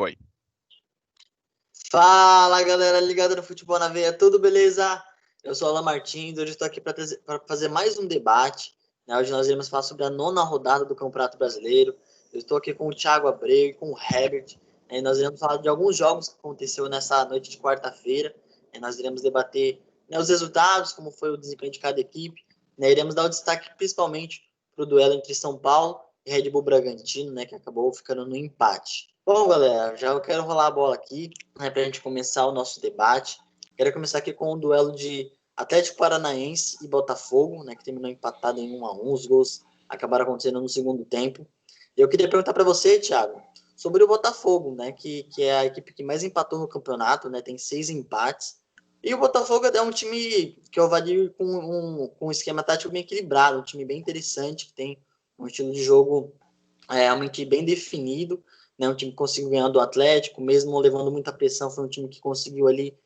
foi? Fala, galera ligada no Futebol na Veia, tudo beleza? Eu sou o Alan Martins, hoje estou aqui para fazer mais um debate, né? Hoje nós iremos falar sobre a 9ª rodada do Campeonato Brasileiro. Eu estou aqui com o Thiago Abreu e com o Herbert, né? E nós iremos falar de alguns jogos que aconteceu nessa noite de quarta-feira, né? Nós iremos debater, né, os resultados, como foi o desempenho de cada equipe, né? Iremos dar o destaque principalmente para o duelo entre São Paulo e Red Bull Bragantino, né, que acabou ficando no empate. Bom, galera, já eu quero rolar a bola aqui, né, para a gente começar o nosso debate. Quero começar aqui com o duelo de Atlético Paranaense e Botafogo, né, que terminou empatado em 1-1. Os gols acabaram acontecendo no segundo tempo. Eu queria perguntar para você, Thiago, sobre o Botafogo, né, que é a equipe que mais empatou no campeonato, né, tem 6 empates. E o Botafogo é um time que eu avalio com um esquema tático bem equilibrado, um time bem interessante, que tem um estilo de jogo realmente bem definido, né? Um time que conseguiu ganhar do Atlético, mesmo levando muita pressão, foi um time que conseguiu ali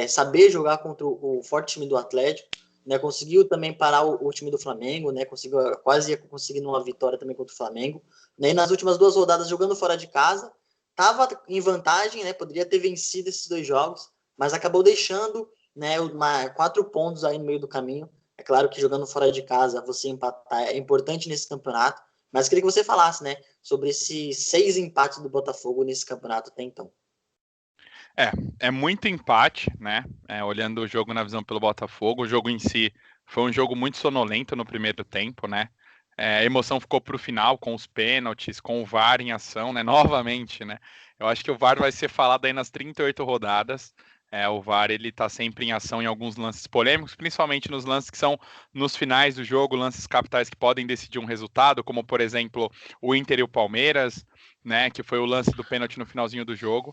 saber jogar contra o forte time do Atlético, né? Conseguiu também parar o time do Flamengo, né? Conseguiu quase conseguindo uma vitória também contra o Flamengo, né? E nas últimas 2 rodadas jogando fora de casa, estava em vantagem, né? Poderia ter vencido esses 2 jogos, mas acabou deixando, né, 4 pontos aí no meio do caminho. É claro que jogando fora de casa, você empatar é importante nesse campeonato, mas queria que você falasse, né, sobre esses 6 empates do Botafogo nesse campeonato até então. É muito empate, né? Olhando o jogo na visão pelo Botafogo, o jogo em si foi um jogo muito sonolento no primeiro tempo, né? A emoção ficou para o final com os pênaltis, com o VAR em ação, né? Novamente, né? Eu acho que o VAR vai ser falado aí nas 38 rodadas. O VAR ele tá sempre em ação em alguns lances polêmicos, principalmente nos lances que são nos finais do jogo, lances capitais que podem decidir um resultado, como por exemplo o Inter e o Palmeiras, né? Que foi o lance do pênalti no finalzinho do jogo.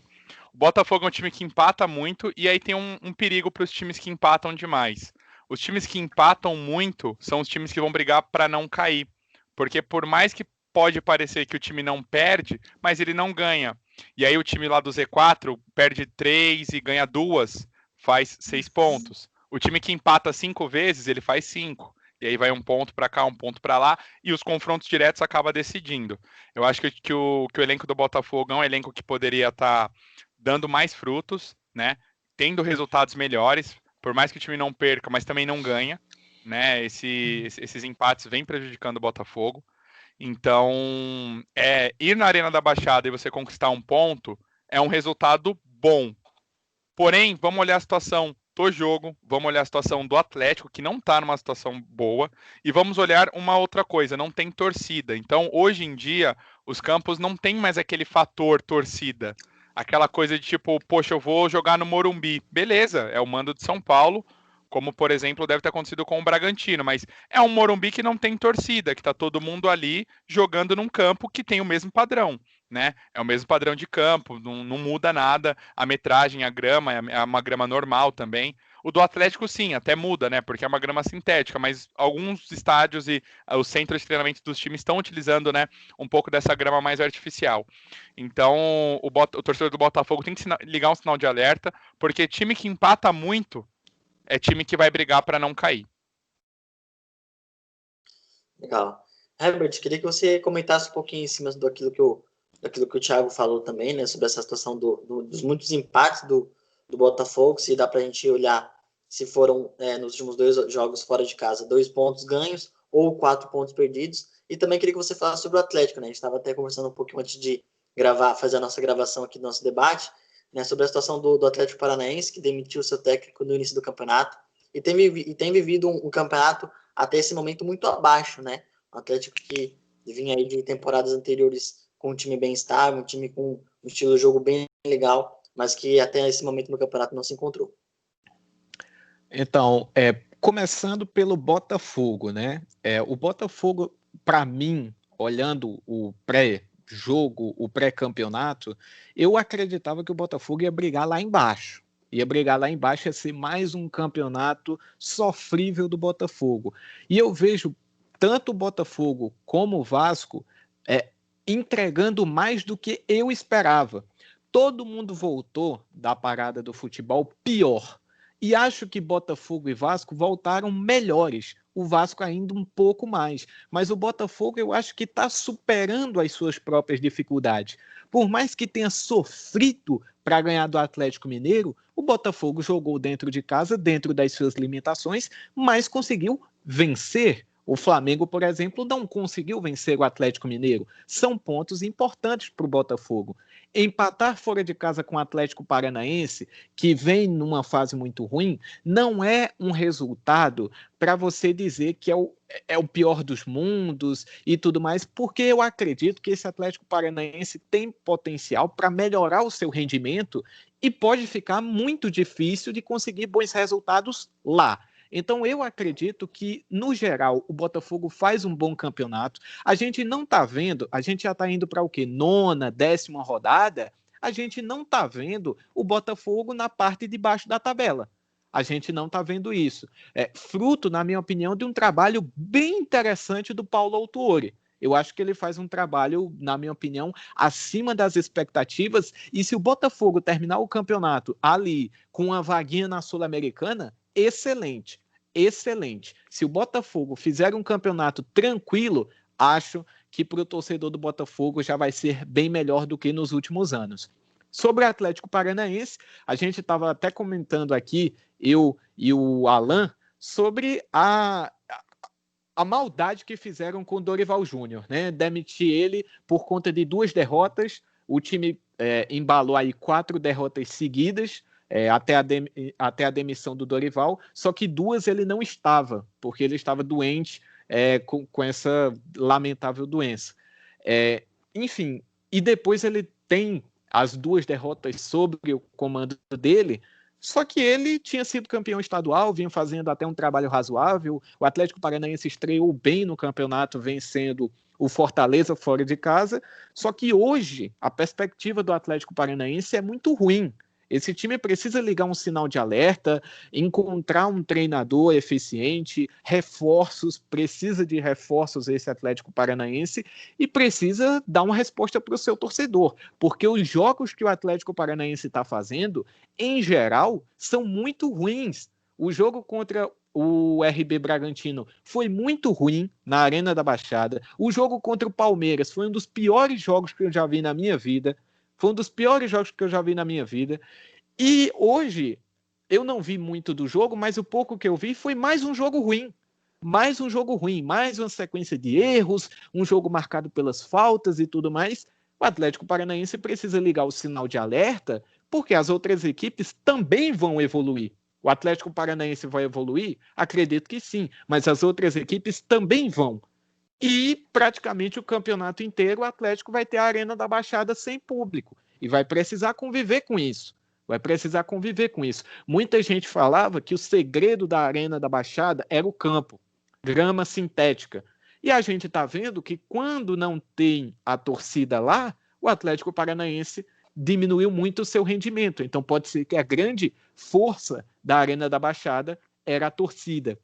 O Botafogo é um time que empata muito e aí tem um perigo para os times que empatam demais. Os times que empatam muito são os times que vão brigar para não cair. Porque por mais que pode parecer que o time não perde, mas ele não ganha. E aí o time lá do Z4 perde 3 e ganha 2, faz 6 pontos. O time que empata 5 vezes, ele faz 5. E aí vai um ponto para cá, um ponto para lá, e os confrontos diretos acaba decidindo. Eu acho que o elenco do Botafogo é um elenco que poderia estar dando mais frutos, né? Tendo resultados melhores, por mais que o time não perca, mas também não ganha, né? Esses empates vêm prejudicando o Botafogo. Então, ir na Arena da Baixada e você conquistar um ponto é um resultado bom. Porém, vamos olhar a situação do jogo, vamos olhar a situação do Atlético, que não está numa situação boa, e vamos olhar uma outra coisa, não tem torcida. Então, hoje em dia, os campos não tem mais aquele fator torcida. Aquela coisa de tipo, poxa, eu vou jogar no Morumbi. Beleza, é o mando de São Paulo, como por exemplo deve ter acontecido com o Bragantino, mas é um Morumbi que não tem torcida, que está todo mundo ali jogando num campo que tem o mesmo padrão. Né? É o mesmo padrão de campo, não muda nada. A metragem, a grama é uma grama normal também. O do Atlético, sim, até muda, né? Porque é uma grama sintética, mas alguns estádios e os centros de treinamento dos times estão utilizando, né, um pouco dessa grama mais artificial. Então, o torcedor do Botafogo tem que ligar um sinal de alerta, porque time que empata muito é time que vai brigar para não cair. Legal. Herbert, queria que você comentasse um pouquinho em cima daquilo que o Thiago falou também, né, sobre essa situação dos muitos empates do Botafogo, se dá para a gente olhar se foram, nos últimos 2 jogos fora de casa, 2 pontos ganhos ou 4 pontos perdidos. E também queria que você falasse sobre o Atlético, né? A gente estava até conversando um pouquinho antes de fazer a nossa gravação aqui do nosso debate, né, sobre a situação do Atlético Paranaense, que demitiu seu técnico no início do campeonato e tem vivido um campeonato até esse momento muito abaixo, né? O Atlético que vinha aí de temporadas anteriores com um time bem estável, um time com um estilo de jogo bem legal, mas que até esse momento no campeonato não se encontrou. Então, começando pelo Botafogo, né? O Botafogo, para mim, olhando o pré-jogo, o pré-campeonato, eu acreditava que o Botafogo ia brigar lá embaixo. Ia brigar lá embaixo, ia ser mais um campeonato sofrível do Botafogo. E eu vejo tanto o Botafogo como o Vasco entregando mais do que eu esperava. Todo mundo voltou da parada do futebol pior. E acho que Botafogo e Vasco voltaram melhores. O Vasco ainda um pouco mais. Mas o Botafogo eu acho que está superando as suas próprias dificuldades. Por mais que tenha sofrido para ganhar do Atlético Mineiro, o Botafogo jogou dentro de casa, dentro das suas limitações, mas conseguiu vencer. O Flamengo, por exemplo, não conseguiu vencer o Atlético Mineiro. São pontos importantes para o Botafogo. Empatar fora de casa com o Atlético Paranaense, que vem numa fase muito ruim, não é um resultado para você dizer que é o pior dos mundos e tudo mais, porque eu acredito que esse Atlético Paranaense tem potencial para melhorar o seu rendimento e pode ficar muito difícil de conseguir bons resultados lá. Então, eu acredito que, no geral, o Botafogo faz um bom campeonato. A gente não está vendo, a gente já está indo para o quê? 9ª, 10ª rodada, a gente não está vendo o Botafogo na parte de baixo da tabela. A gente não está vendo isso. Fruto, na minha opinião, de um trabalho bem interessante do Paulo Autuori. Eu acho que ele faz um trabalho, na minha opinião, acima das expectativas. E se o Botafogo terminar o campeonato ali com uma vaguinha na Sul-Americana, excelente. Excelente. Se o Botafogo fizer um campeonato tranquilo, acho que para o torcedor do Botafogo já vai ser bem melhor do que nos últimos anos. Sobre o Atlético Paranaense, a gente estava até comentando aqui, eu e o Alan, sobre a maldade que fizeram com o Dorival Júnior, né? Demitir ele por conta de 2 derrotas, o time embalou aí 4 derrotas seguidas, até a demissão do Dorival, só que 2 ele não estava, porque ele estava doente com essa lamentável doença. Enfim, e depois ele tem as 2 derrotas sobre o comando dele, só que ele tinha sido campeão estadual, vinha fazendo até um trabalho razoável, o Atlético Paranaense estreou bem no campeonato, vencendo o Fortaleza fora de casa, só que hoje a perspectiva do Atlético Paranaense é muito ruim. Esse time precisa ligar um sinal de alerta, encontrar um treinador eficiente, precisa de reforços esse Atlético Paranaense e precisa dar uma resposta para o seu torcedor, porque os jogos que o Atlético Paranaense está fazendo, em geral, são muito ruins. O jogo contra o RB Bragantino foi muito ruim na Arena da Baixada. O jogo contra o Palmeiras foi um dos piores jogos que eu já vi na minha vida. E hoje, eu não vi muito do jogo, mas o pouco que eu vi foi mais um jogo ruim. Mais uma sequência de erros, um jogo marcado pelas faltas e tudo mais. O Atlético Paranaense precisa ligar o sinal de alerta, porque as outras equipes também vão evoluir. O Atlético Paranaense vai evoluir? Acredito que sim, mas as outras equipes também vão. E praticamente o campeonato inteiro o Atlético vai ter a Arena da Baixada sem público. E vai precisar conviver com isso. Muita gente falava que o segredo da Arena da Baixada era o campo, grama sintética. E a gente está vendo que quando não tem a torcida lá, o Atlético Paranaense diminuiu muito o seu rendimento. Então pode ser que a grande força da Arena da Baixada era a torcida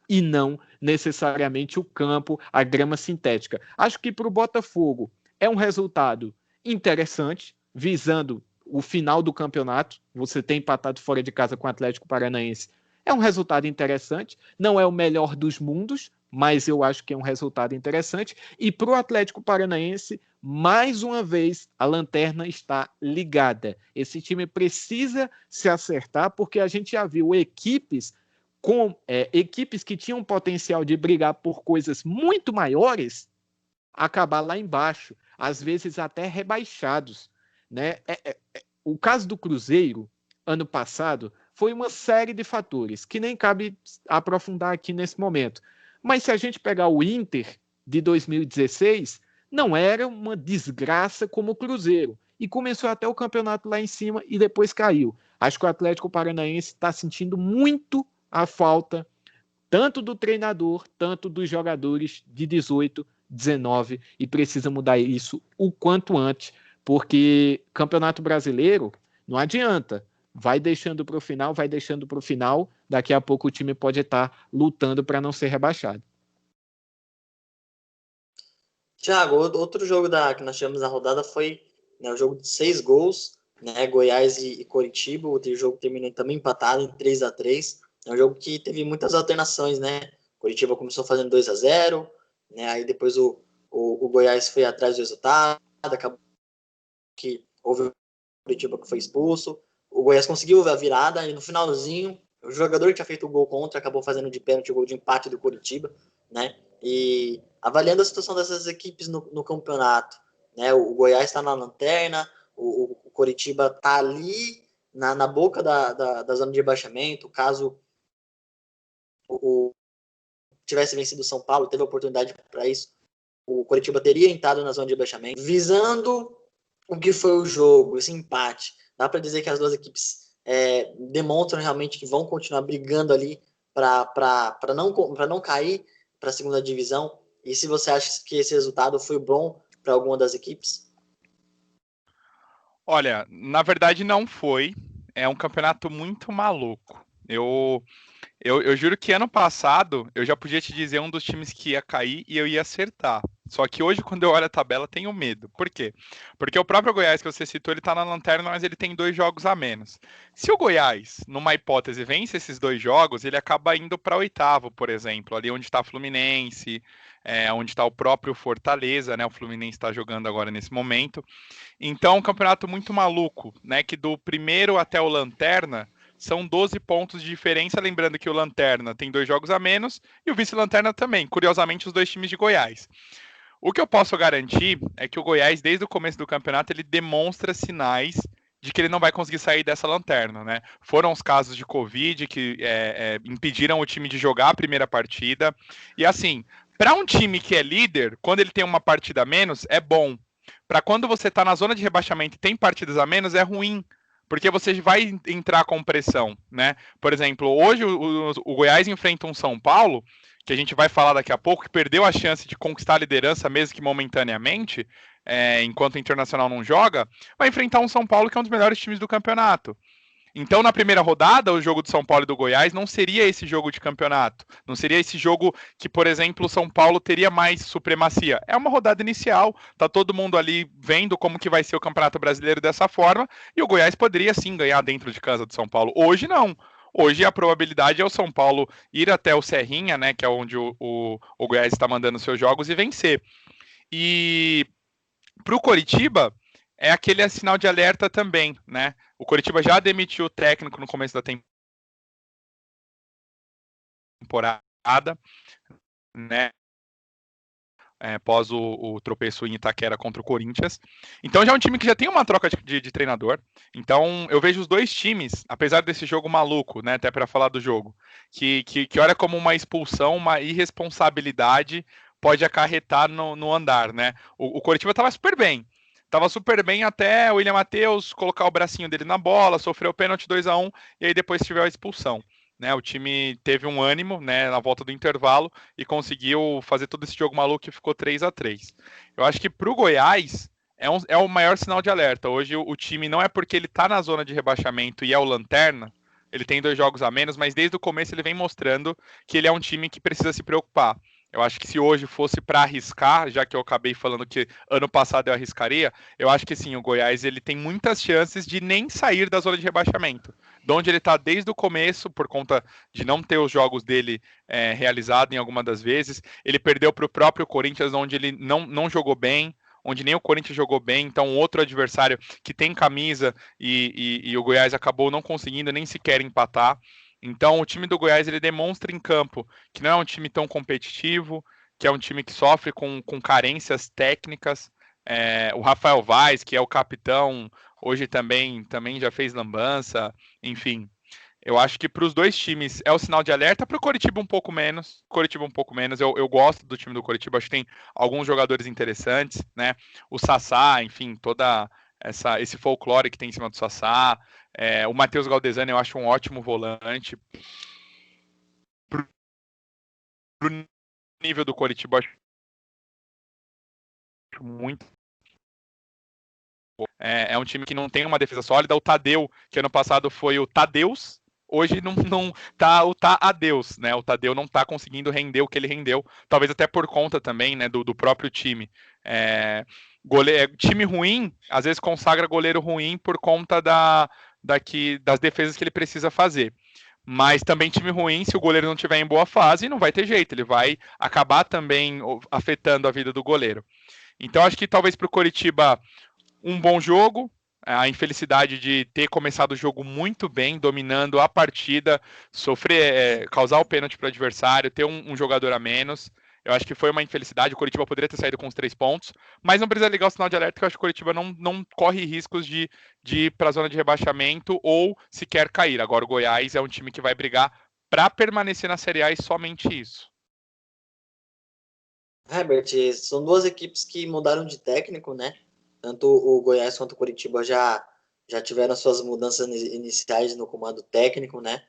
e não necessariamente o campo, a grama sintética. Acho que para o Botafogo é um resultado interessante, visando o final do campeonato. Você tem empatado fora de casa com o Atlético Paranaense. É um resultado interessante. Não é o melhor dos mundos, mas eu acho que é um resultado interessante. E para o Atlético Paranaense, mais uma vez, a lanterna está ligada. Esse time precisa se acertar, porque a gente já viu equipes que tinham potencial de brigar por coisas muito maiores, acabar lá embaixo, às vezes até rebaixados, né? O caso do Cruzeiro, ano passado, foi uma série de fatores, que nem cabe aprofundar aqui nesse momento. Mas se a gente pegar o Inter de 2016, não era uma desgraça como o Cruzeiro. E começou até o campeonato lá em cima e depois caiu. Acho que o Atlético Paranaense está sentindo muito a falta tanto do treinador, tanto dos jogadores de 18, 19, e precisa mudar isso o quanto antes, porque Campeonato Brasileiro não adianta, vai deixando para o final, daqui a pouco o time pode estar lutando para não ser rebaixado. Thiago, outro jogo que nós tivemos na rodada foi o jogo de 6 gols, né? Goiás e Coritiba, o jogo terminou também empatado em 3-3. É um jogo que teve muitas alternações, né? Coritiba começou fazendo 2-0, né? Aí depois o Goiás foi atrás do resultado, acabou que houve o Coritiba que foi expulso. O Goiás conseguiu a virada e no finalzinho, o jogador que tinha feito o gol contra acabou fazendo de pênalti o gol de empate do Coritiba, né? E avaliando a situação dessas equipes no campeonato, né? O Goiás está na lanterna, o Coritiba está ali na boca da zona de rebaixamento. Caso o tivesse vencido o São Paulo, teve a oportunidade para isso, o Coritiba teria entrado na zona de rebaixamento. Visando o que foi o jogo, esse empate, dá para dizer que as duas equipes demonstram realmente que vão continuar brigando ali para não cair para a segunda divisão. E se você acha que esse resultado foi bom para alguma das equipes? Olha, na verdade não foi. É um campeonato muito maluco. Eu juro que ano passado eu já podia te dizer um dos times que ia cair e eu ia acertar. Só que hoje, quando eu olho a tabela, tenho medo. Por quê? Porque o próprio Goiás que você citou, ele tá na lanterna, mas ele tem 2 jogos a menos. Se o Goiás, numa hipótese, vence esses 2 jogos, ele acaba indo para oitavo, por exemplo, ali onde está Fluminense, onde está o próprio Fortaleza, né? O Fluminense está jogando agora nesse momento. Então, um campeonato muito maluco, né? Que do primeiro até o Lanterna são 12 pontos de diferença. Lembrando que o Lanterna tem 2 jogos a menos e o vice-lanterna também. Curiosamente, os 2 times de Goiás. O que eu posso garantir é que o Goiás, desde o começo do campeonato, ele demonstra sinais de que ele não vai conseguir sair dessa lanterna, né? Foram os casos de Covid que impediram o time de jogar a primeira partida. E assim, para um time que é líder, quando ele tem uma partida a menos, é bom. Para quando você está na zona de rebaixamento e tem partidas a menos, é ruim. Porque você vai entrar com pressão, né? Por exemplo, hoje o Goiás enfrenta um São Paulo, que a gente vai falar daqui a pouco, que perdeu a chance de conquistar a liderança, mesmo que momentaneamente, enquanto o Internacional não joga, vai enfrentar um São Paulo que é um dos melhores times do campeonato. Então, na primeira rodada, o jogo do São Paulo e do Goiás não seria esse jogo de campeonato. Não seria esse jogo que, por exemplo, o São Paulo teria mais supremacia. É uma rodada inicial, tá todo mundo ali vendo como que vai ser o Campeonato Brasileiro dessa forma, e o Goiás poderia sim ganhar dentro de casa do São Paulo. Hoje não. Hoje a probabilidade é o São Paulo ir até o Serrinha, né, que é onde o Goiás está mandando seus jogos, e vencer. E para o Coritiba, é aquele sinal de alerta também, né? O Coritiba já demitiu o técnico no começo da temporada, né? Após o tropeço em Itaquera contra o Corinthians. Então já é um time que já tem uma troca de treinador. Então eu vejo os 2 times, apesar desse jogo maluco, né? Até para falar do jogo, que olha como uma expulsão, uma irresponsabilidade pode acarretar no andar, né? O Coritiba estava super bem. Tava super bem até o William Matheus colocar o bracinho dele na bola, sofreu o pênalti 2-1 e aí depois tiver a expulsão. Né, o time teve um ânimo, né, na volta do intervalo e conseguiu fazer todo esse jogo maluco que ficou 3-3. Eu acho que para o Goiás é o maior sinal de alerta. Hoje o time não é porque ele está na zona de rebaixamento e é o lanterna, ele tem 2 jogos a menos, mas desde o começo ele vem mostrando que ele é um time que precisa se preocupar. Eu acho que se hoje fosse para arriscar, já que eu acabei falando que ano passado eu arriscaria, eu acho que sim, o Goiás ele tem muitas chances de nem sair da zona de rebaixamento. De onde ele está desde o começo, por conta de não ter os jogos dele realizados em alguma das vezes. Ele perdeu para o próprio Corinthians, onde ele não jogou bem, onde nem o Corinthians jogou bem, então outro adversário que tem camisa e o Goiás acabou não conseguindo nem sequer empatar. Então o time do Goiás ele demonstra em campo que não é um time tão competitivo, que é um time que sofre com carências técnicas. O Rafael Vaz, que é o capitão, hoje também já fez lambança, enfim. Eu acho que para os 2 times é o sinal de alerta, para o Coritiba um pouco menos. Eu gosto do time do Coritiba, acho que tem alguns jogadores interessantes, né? O Sassá, enfim, toda esse folclore que tem em cima do Sassá. O Matheus Galdesani eu acho um ótimo volante. Pro nível do Coritiba, eu acho muito. É um time que não tem uma defesa sólida. O Tadeu, que ano passado foi o Tadeus, hoje não tá o Adeus, né? O Tadeu não tá conseguindo render o que ele rendeu, talvez até por conta também, né, do próprio time. Time ruim, às vezes consagra goleiro ruim por conta das defesas que ele precisa fazer. Mas também time ruim, se o goleiro não estiver em boa fase, não vai ter jeito. Ele vai acabar também afetando a vida do goleiro. Então, acho que talvez para o Coritiba um bom jogo. A infelicidade de ter começado o jogo muito bem, dominando a partida, causar o pênalti para o adversário, ter um jogador a menos. Eu acho que foi uma infelicidade. O Coritiba poderia ter saído com os 3 pontos, mas não precisa ligar o sinal de alerta, que eu acho que o Coritiba não corre riscos de ir para a zona de rebaixamento ou sequer cair. Agora o Goiás é um time que vai brigar para permanecer na Série A e somente isso. Herbert, são duas equipes que mudaram de técnico, né? Tanto o Goiás quanto o Coritiba já tiveram suas mudanças iniciais no comando técnico, né?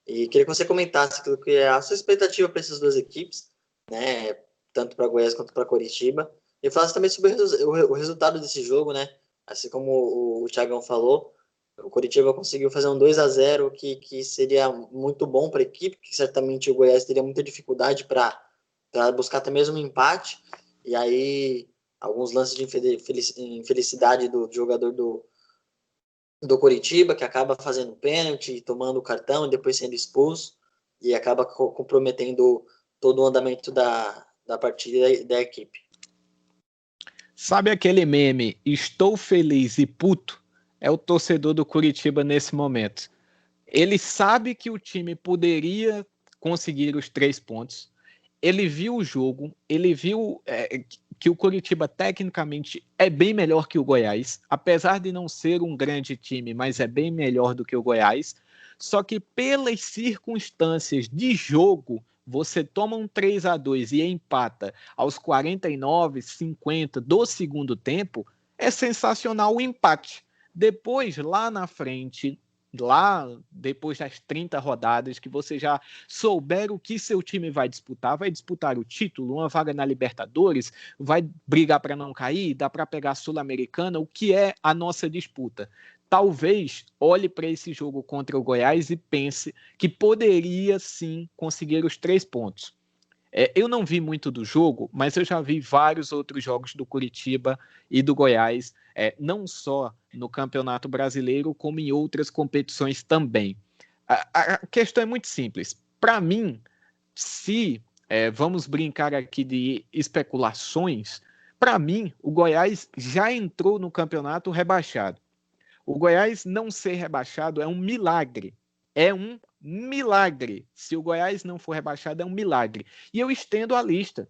E queria que você comentasse aquilo que é a sua expectativa para essas duas equipes, né? Tanto para Goiás quanto para Coritiba. E falasse também sobre o resultado desse jogo, né? Assim como o Thiagão falou, o Coritiba conseguiu fazer um 2-0 que seria muito bom para a equipe, que certamente o Goiás teria muita dificuldade para buscar até mesmo um empate. E aí alguns lances de infelicidade do jogador do Coritiba, que acaba fazendo pênalti, tomando o cartão e depois sendo expulso, e acaba comprometendo todo o andamento da partida da equipe. Sabe aquele meme, estou feliz e puto? É o torcedor do Coritiba nesse momento. Ele sabe que o time poderia conseguir os 3 pontos, ele viu o jogo, ele viu que o Coritiba tecnicamente é bem melhor que o Goiás, apesar de não ser um grande time, mas é bem melhor do que o Goiás, só que pelas circunstâncias de jogo, você toma um 3-2 e empata aos 49, 50 do segundo tempo, é sensacional o empate. Depois, lá na frente, lá depois das 30 rodadas, que você já souber o que seu time vai disputar o título, uma vaga na Libertadores, vai brigar para não cair, dá para pegar a Sul-Americana, o que é a nossa disputa? Talvez olhe para esse jogo contra o Goiás e pense que poderia sim conseguir os 3 pontos. Eu não vi muito do jogo, mas eu já vi vários outros jogos do Coritiba e do Goiás, não só no Campeonato Brasileiro, como em outras competições também. A questão é muito simples. Para mim, se vamos brincar aqui de especulações, para mim, o Goiás já entrou no campeonato rebaixado. O Goiás não ser rebaixado é um milagre. É um milagre. Se o Goiás não for rebaixado, é um milagre. E eu estendo a lista.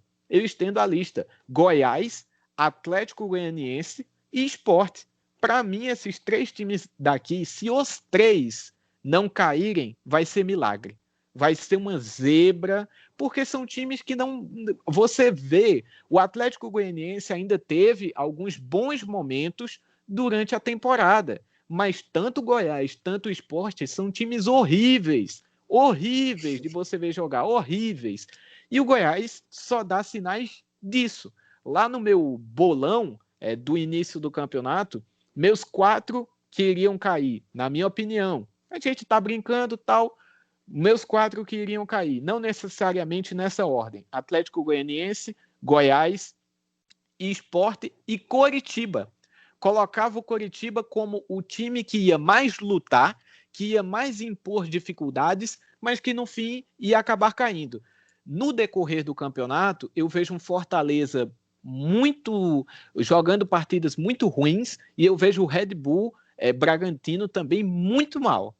Goiás, Atlético Goianiense e Sport. Para mim, esses 3 times daqui, se os 3 não caírem, vai ser milagre. Vai ser uma zebra, porque são times que não... Você vê, o Atlético Goianiense ainda teve alguns bons momentos durante a temporada. Mas tanto o Goiás, tanto o Sport são times horríveis de você ver jogar, horríveis. E o Goiás só dá sinais disso. Lá no meu bolão do início do campeonato, meus 4 queriam cair, na minha opinião. A gente tá brincando tal, meus 4 queriam cair, não necessariamente nessa ordem. Atlético Goianiense, Goiás, Sport e Coritiba. Colocava o Coritiba como o time que ia mais lutar, que ia mais impor dificuldades, mas que no fim ia acabar caindo. No decorrer do campeonato, eu vejo um Fortaleza jogando partidas muito ruins, e eu vejo o Red Bull Bragantino também muito mal.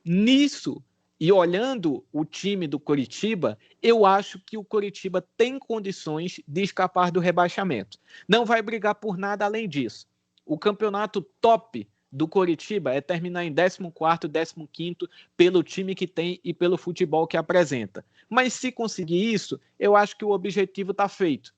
Nisso, e olhando o time do Coritiba, eu acho que o Coritiba tem condições de escapar do rebaixamento. Não vai brigar por nada além disso. O campeonato top do Coritiba é terminar em 14º, 15º pelo time que tem e pelo futebol que apresenta. Mas se conseguir isso, eu acho que o objetivo está feito.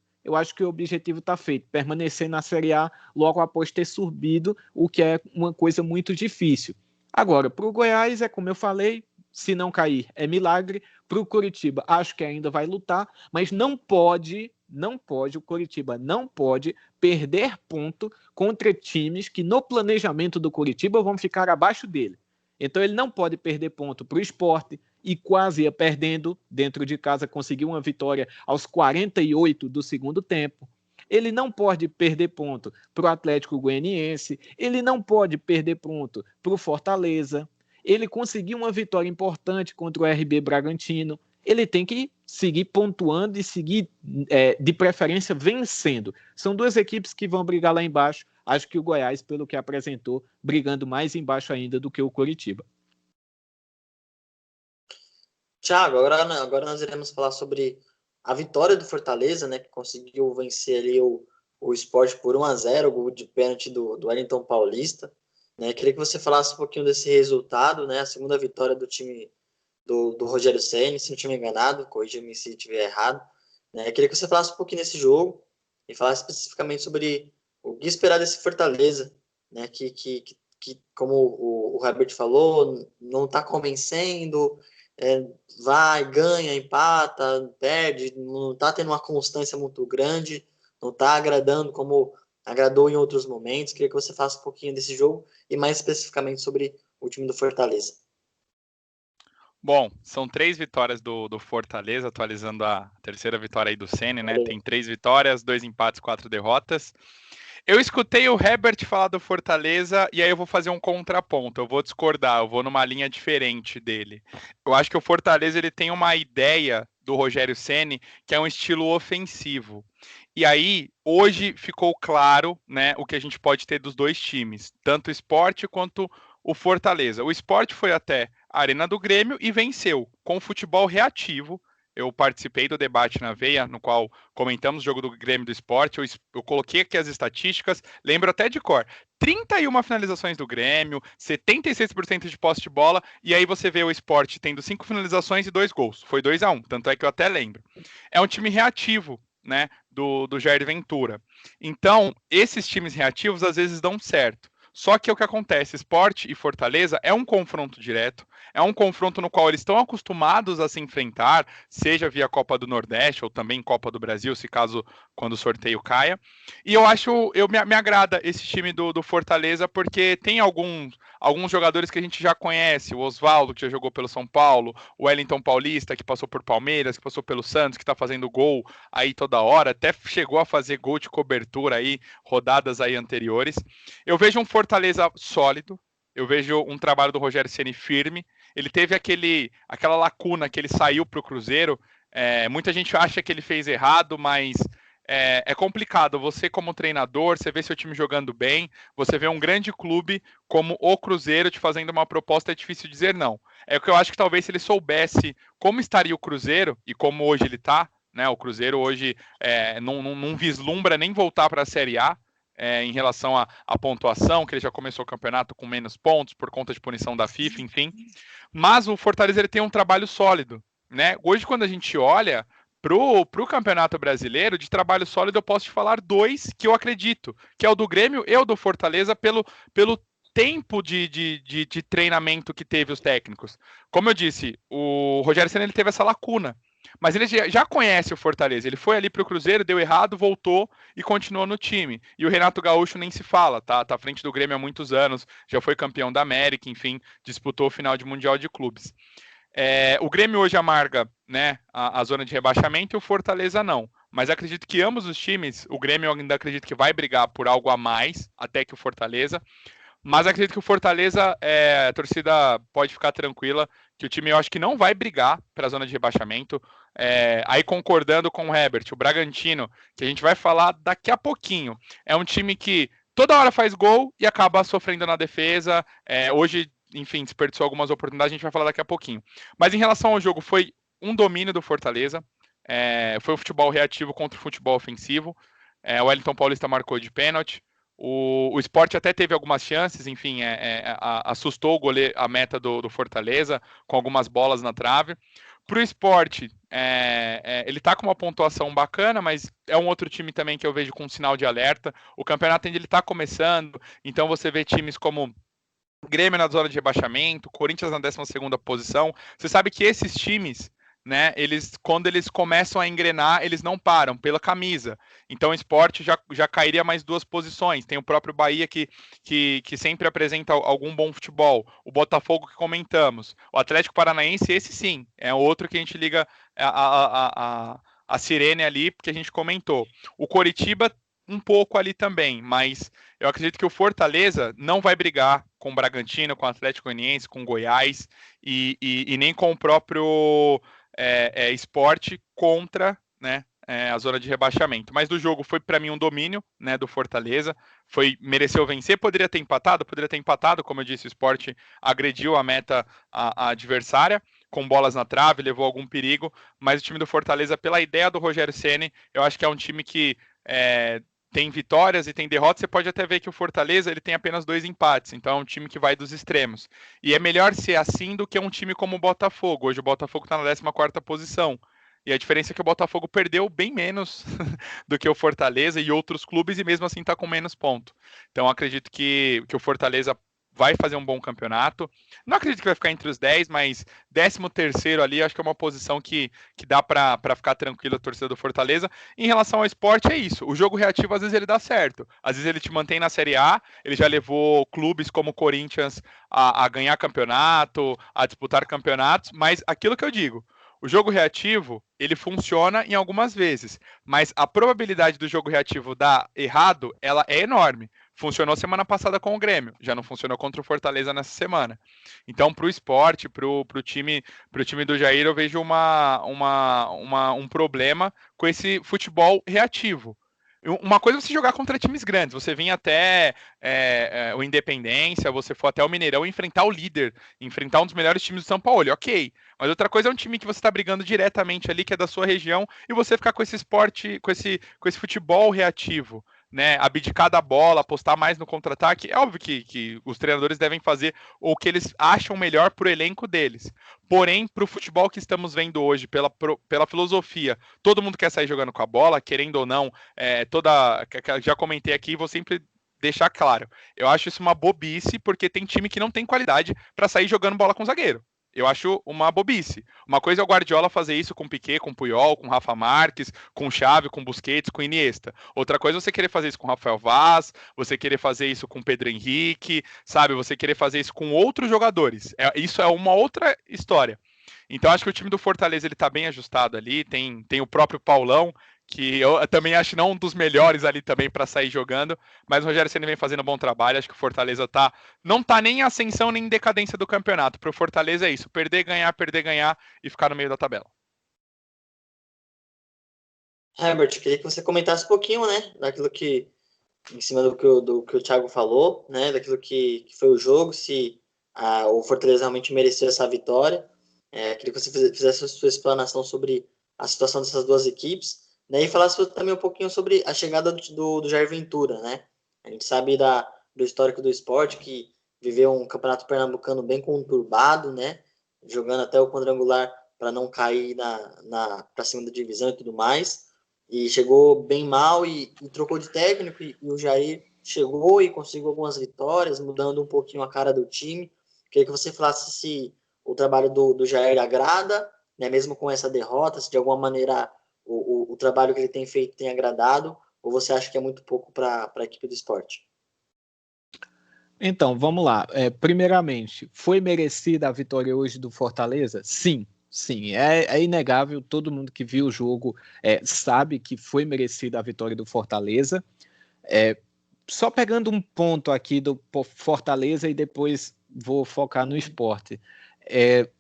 Permanecer na Série A logo após ter subido, o que é uma coisa muito difícil. Agora, para o Goiás, é como eu falei, se não cair, é milagre. Para o Coritiba, acho que ainda vai lutar, mas o Coritiba não pode perder ponto contra times que no planejamento do Coritiba vão ficar abaixo dele. Então ele não pode perder ponto para o Sport, e quase ia perdendo dentro de casa, conseguiu uma vitória aos 48 do segundo tempo. Ele não pode perder ponto para o Atlético Goianiense, ele não pode perder ponto para o Fortaleza. Ele conseguiu uma vitória importante contra o RB Bragantino. Ele tem que seguir pontuando e seguir, de preferência, vencendo. São duas equipes que vão brigar lá embaixo. Acho que o Goiás, pelo que apresentou, brigando mais embaixo ainda do que o Coritiba. Thiago, agora nós iremos falar sobre a vitória do Fortaleza, né, que conseguiu vencer ali o Sport por 1-0, o gol de pênalti do Wellington Paulista. Né? Queria que você falasse um pouquinho desse resultado, né, a segunda vitória do time do Rogério Ceni, se não estiver enganado, corrija-me se estiver errado. Né? Queria que você falasse um pouquinho desse jogo e falasse especificamente sobre o que esperar desse Fortaleza, né, que como o Herbert falou, não está convencendo, vai, ganha, empata, perde, não está tendo uma constância muito grande, não está agradando como agradou em outros momentos. Queria que você faça um pouquinho desse jogo e mais especificamente sobre o time do Fortaleza. Bom, são 3 vitórias do Fortaleza, atualizando a terceira vitória aí do Ceni, né? Tem 3 vitórias, 2 empates, 4 derrotas. Eu escutei o Herbert falar do Fortaleza e aí eu vou fazer um contraponto, eu vou discordar, eu vou numa linha diferente dele. Eu acho que o Fortaleza ele tem uma ideia do Rogério Ceni que é um estilo ofensivo. E aí, hoje ficou claro, né, o que a gente pode ter dos dois times, tanto o Sport quanto o Fortaleza. O Sport foi até a Arena do Grêmio e venceu com futebol reativo. Eu participei do debate na Veia, no qual comentamos o jogo do Grêmio e do Sport. Eu coloquei aqui as estatísticas, lembro até de cor. 31 finalizações do Grêmio, 76% de posse de bola, e aí você vê o Sport tendo 5 finalizações e 2 gols. Foi 2-1, tanto é que eu até lembro. É um time reativo, né, do Jair Ventura. Então, esses times reativos às vezes dão certo. Só que o que acontece, Sport e Fortaleza é um confronto direto, é um confronto no qual eles estão acostumados a se enfrentar, seja via Copa do Nordeste ou também Copa do Brasil, se caso quando o sorteio caia. E eu acho, me agrada esse time do Fortaleza, porque tem alguns jogadores que a gente já conhece, o Oswaldo, que já jogou pelo São Paulo, o Wellington Paulista, que passou por Palmeiras, que passou pelo Santos, que está fazendo gol aí toda hora, até chegou a fazer gol de cobertura aí, rodadas aí anteriores. Eu vejo um Fortaleza sólido, eu vejo um trabalho do Rogério Ceni firme. Ele teve aquela lacuna que ele saiu para o Cruzeiro. Muita gente acha que ele fez errado, mas é complicado. Você, como treinador, você vê seu time jogando bem, você vê um grande clube como o Cruzeiro te fazendo uma proposta, é difícil dizer não. É o que eu acho que talvez se ele soubesse como estaria o Cruzeiro e como hoje ele está, né? O Cruzeiro hoje não vislumbra nem voltar para a Série A. Em relação à pontuação, que ele já começou o campeonato com menos pontos por conta de punição da FIFA, enfim. Mas o Fortaleza ele tem um trabalho sólido, né? Hoje, quando a gente olha pro Campeonato Brasileiro, de trabalho sólido, eu posso te falar 2 que eu acredito, que é o do Grêmio e o do Fortaleza, pelo tempo de treinamento que teve os técnicos. Como eu disse, o Rogério Ceni ele teve essa lacuna. Mas ele já conhece o Fortaleza. Ele foi ali pro Cruzeiro, deu errado, voltou e continuou no time. E o Renato Gaúcho nem se fala, tá à frente do Grêmio há muitos anos, já foi campeão da América, enfim, disputou o final de Mundial de Clubes. O Grêmio hoje amarga, né, a zona de rebaixamento e o Fortaleza não. Mas acredito que ambos os times, o Grêmio ainda acredito que vai brigar por algo a mais, até que o Fortaleza. Mas acredito que o Fortaleza, a torcida pode ficar tranquila, que o time eu acho que não vai brigar para a zona de rebaixamento. Aí concordando com o Herbert, o Bragantino, que a gente vai falar daqui a pouquinho, é um time que toda hora faz gol e acaba sofrendo na defesa. Hoje, enfim, desperdiçou algumas oportunidades, a gente vai falar daqui a pouquinho. Mas em relação ao jogo, foi um domínio do Fortaleza, foi o futebol reativo contra o futebol ofensivo. O Wellington Paulista marcou de pênalti. O Sport até teve algumas chances, enfim, assustou o goleiro, a meta do Fortaleza, com algumas bolas na trave. Para o Sport, ele está com uma pontuação bacana, mas é um outro time também que eu vejo com um sinal de alerta. O campeonato ainda está começando, então você vê times como Grêmio na zona de rebaixamento, Corinthians na 12ª posição. Você sabe que esses times, né, quando eles começam a engrenar, eles não param pela camisa. Então o Sport já cairia mais 2 posições. Tem o próprio Bahia que sempre apresenta algum bom futebol. O Botafogo que comentamos. O Atlético Paranaense, esse sim, é outro que a gente liga a sirene ali, porque a gente comentou. O Coritiba um pouco ali também, mas eu acredito que o Fortaleza não vai brigar com o Bragantino, com o Atlético Goianiense, com o Goiás e nem com o próprio Sport contra, né, a zona de rebaixamento. Mas do jogo foi para mim um domínio, né, do Fortaleza, mereceu vencer, poderia ter empatado, como eu disse, o Sport agrediu a meta a adversária, com bolas na trave, levou algum perigo, mas o time do Fortaleza, pela ideia do Rogério Ceni, eu acho que é um time que tem vitórias e tem derrotas. Você pode até ver que o Fortaleza ele tem apenas 2 empates, então é um time que vai dos extremos. E é melhor ser assim do que um time como o Botafogo. Hoje o Botafogo está na 14ª posição. E a diferença é que o Botafogo perdeu bem menos do que o Fortaleza e outros clubes, e mesmo assim está com menos ponto. Então acredito que o Fortaleza vai fazer um bom campeonato. Não acredito que vai ficar entre os 10, mas 13º ali, acho que é uma posição que dá para ficar tranquilo a torcida do Fortaleza. Em relação ao esporte, é isso. O jogo reativo, às vezes, ele dá certo. Às vezes ele te mantém na Série A, ele já levou clubes como o Corinthians a ganhar campeonato, a disputar campeonatos, mas aquilo que eu digo, o jogo reativo, ele funciona em algumas vezes, mas a probabilidade do jogo reativo dar errado, ela é enorme. Funcionou semana passada com o Grêmio, já não funcionou contra o Fortaleza nessa semana. Então, para o esporte, para o time do Jair, eu vejo um problema com esse futebol reativo. Uma coisa é você jogar contra times grandes, você vir até o Independência, você for até o Mineirão e enfrentar o líder, enfrentar um dos melhores times do São Paulo, ok. Mas outra coisa é um time que você está brigando diretamente ali, que é da sua região, e você ficar com esse esporte, com esse futebol reativo, né? Abdicar da bola, apostar mais no contra-ataque. É óbvio que os treinadores devem fazer o que eles acham melhor para o elenco deles. Porém, para o futebol que estamos vendo hoje, pela filosofia, todo mundo quer sair jogando com a bola, querendo ou não, já comentei aqui, vou sempre deixar claro. Eu acho isso uma bobice, porque tem time que não tem qualidade para sair jogando bola com zagueiro. Eu acho uma bobice. Uma coisa é o Guardiola fazer isso com Piquet, com Puyol, com Rafa Marques, com Xavi, com Busquets, com Iniesta. Outra coisa é você querer fazer isso com Rafael Vaz, você querer fazer isso com Pedro Henrique, sabe? Você querer fazer isso com outros jogadores. Isso é uma outra história. Então acho que o time do Fortaleza ele tá bem ajustado ali, tem o próprio Paulão, que eu também acho não um dos melhores ali também para sair jogando, mas o Rogério Ceni vem fazendo um bom trabalho. Acho que o Fortaleza não tá nem em ascensão nem em decadência do campeonato. Para o Fortaleza é isso, perder, ganhar e ficar no meio da tabela. Herbert, queria que você comentasse um pouquinho, né, daquilo que, em cima do que o Thiago falou, né, daquilo que foi o jogo, se o Fortaleza realmente mereceu essa vitória. Queria que você fizesse a sua explanação sobre a situação dessas duas equipes, né, e falasse também um pouquinho sobre a chegada do Jair Ventura, né? A gente sabe do histórico do esporte, que viveu um campeonato pernambucano bem conturbado, né? Jogando até o quadrangular para não cair para a segunda divisão e tudo mais. E chegou bem mal e trocou de técnico, e o Jair chegou e conseguiu algumas vitórias, mudando um pouquinho a cara do time. Queria que você falasse se o trabalho do Jair agrada, né, mesmo com essa derrota, se de alguma maneira o trabalho que ele tem feito tem agradado, ou você acha que é muito pouco para a equipe do esporte? Então, vamos lá. Primeiramente, foi merecida a vitória hoje do Fortaleza? Sim, sim. É inegável, todo mundo que viu o jogo sabe que foi merecida a vitória do Fortaleza. Só pegando um ponto aqui do Fortaleza e depois vou focar no esporte.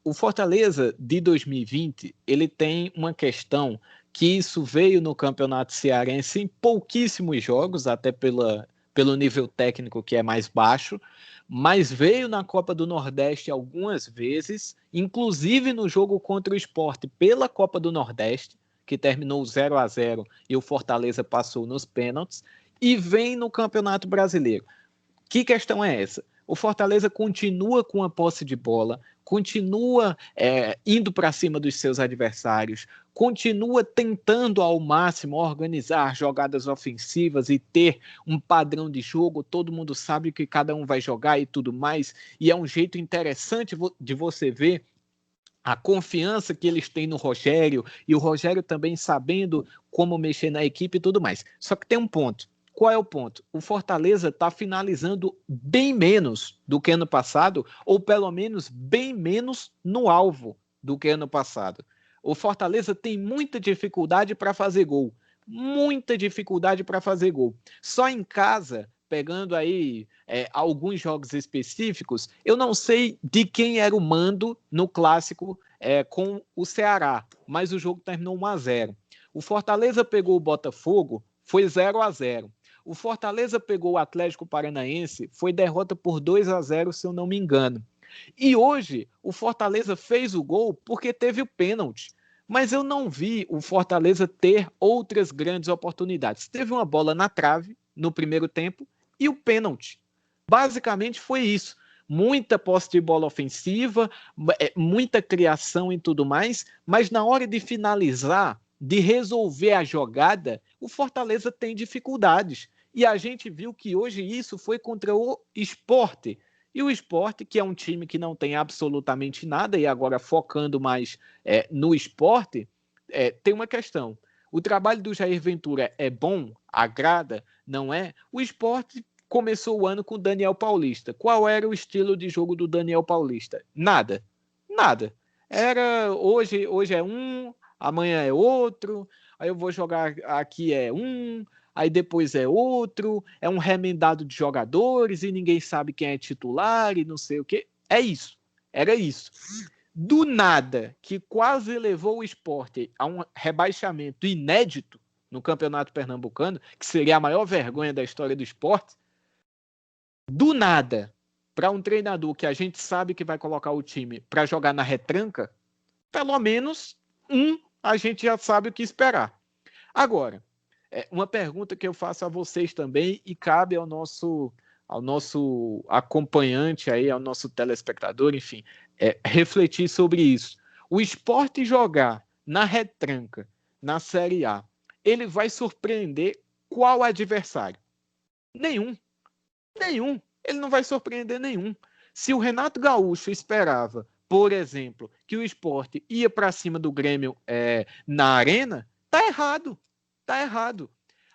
O Fortaleza de 2020, ele tem uma questão que isso veio no Campeonato Cearense em pouquíssimos jogos, até pelo nível técnico que é mais baixo, mas veio na Copa do Nordeste algumas vezes, inclusive no jogo contra o Sport pela Copa do Nordeste, que terminou 0-0 e o Fortaleza passou nos pênaltis, e vem no Campeonato Brasileiro. Que questão é essa? O Fortaleza continua com a posse de bola, continua indo para cima dos seus adversários, continua tentando ao máximo organizar jogadas ofensivas e ter um padrão de jogo. Todo mundo sabe que cada um vai jogar e tudo mais, e é um jeito interessante de você ver a confiança que eles têm no Rogério, e o Rogério também sabendo como mexer na equipe e tudo mais. Só que tem um ponto. Qual é o ponto? O Fortaleza está finalizando bem menos do que ano passado, ou pelo menos bem menos no alvo do que ano passado. O Fortaleza tem muita dificuldade para fazer gol. Muita dificuldade para fazer gol. Só em casa, pegando aí alguns jogos específicos, eu não sei de quem era o mando no clássico com o Ceará, mas o jogo terminou 1-0. O Fortaleza pegou o Botafogo, foi 0-0. O Fortaleza pegou o Atlético Paranaense, foi derrota por 2-0, se eu não me engano. E hoje, o Fortaleza fez o gol porque teve o pênalti. Mas eu não vi o Fortaleza ter outras grandes oportunidades. Teve uma bola na trave no primeiro tempo e o pênalti. Basicamente foi isso. Muita posse de bola ofensiva, muita criação e tudo mais, mas na hora de finalizar, de resolver a jogada, o Fortaleza tem dificuldades. E a gente viu que hoje isso foi contra o Sport. E o Sport, que é um time que não tem absolutamente nada, e agora focando mais no Sport, tem uma questão. O trabalho do Jair Ventura é bom? Agrada? Não é? O Sport começou o ano com o Daniel Paulista. Qual era o estilo de jogo do Daniel Paulista? Nada. Nada. Era hoje é um, amanhã é outro, aí eu vou jogar aqui aí depois é outro, é um remendado de jogadores e ninguém sabe quem é titular e não sei o quê. É isso, era isso. Do nada, que quase levou o Sport a um rebaixamento inédito no Campeonato Pernambucano, que seria a maior vergonha da história do Sport, do nada, para um treinador que a gente sabe que vai colocar o time para jogar na retranca, pelo menos a gente já sabe o que esperar. Agora, uma pergunta que eu faço a vocês também e cabe ao nosso acompanhante aí, ao nosso telespectador, enfim, refletir sobre isso. O Sport jogar na retranca, na Série A, ele vai surpreender qual adversário? Nenhum. Ele não vai surpreender nenhum. Se o Renato Gaúcho esperava, por exemplo, que o Sport ia para cima do Grêmio na Arena, tá errado.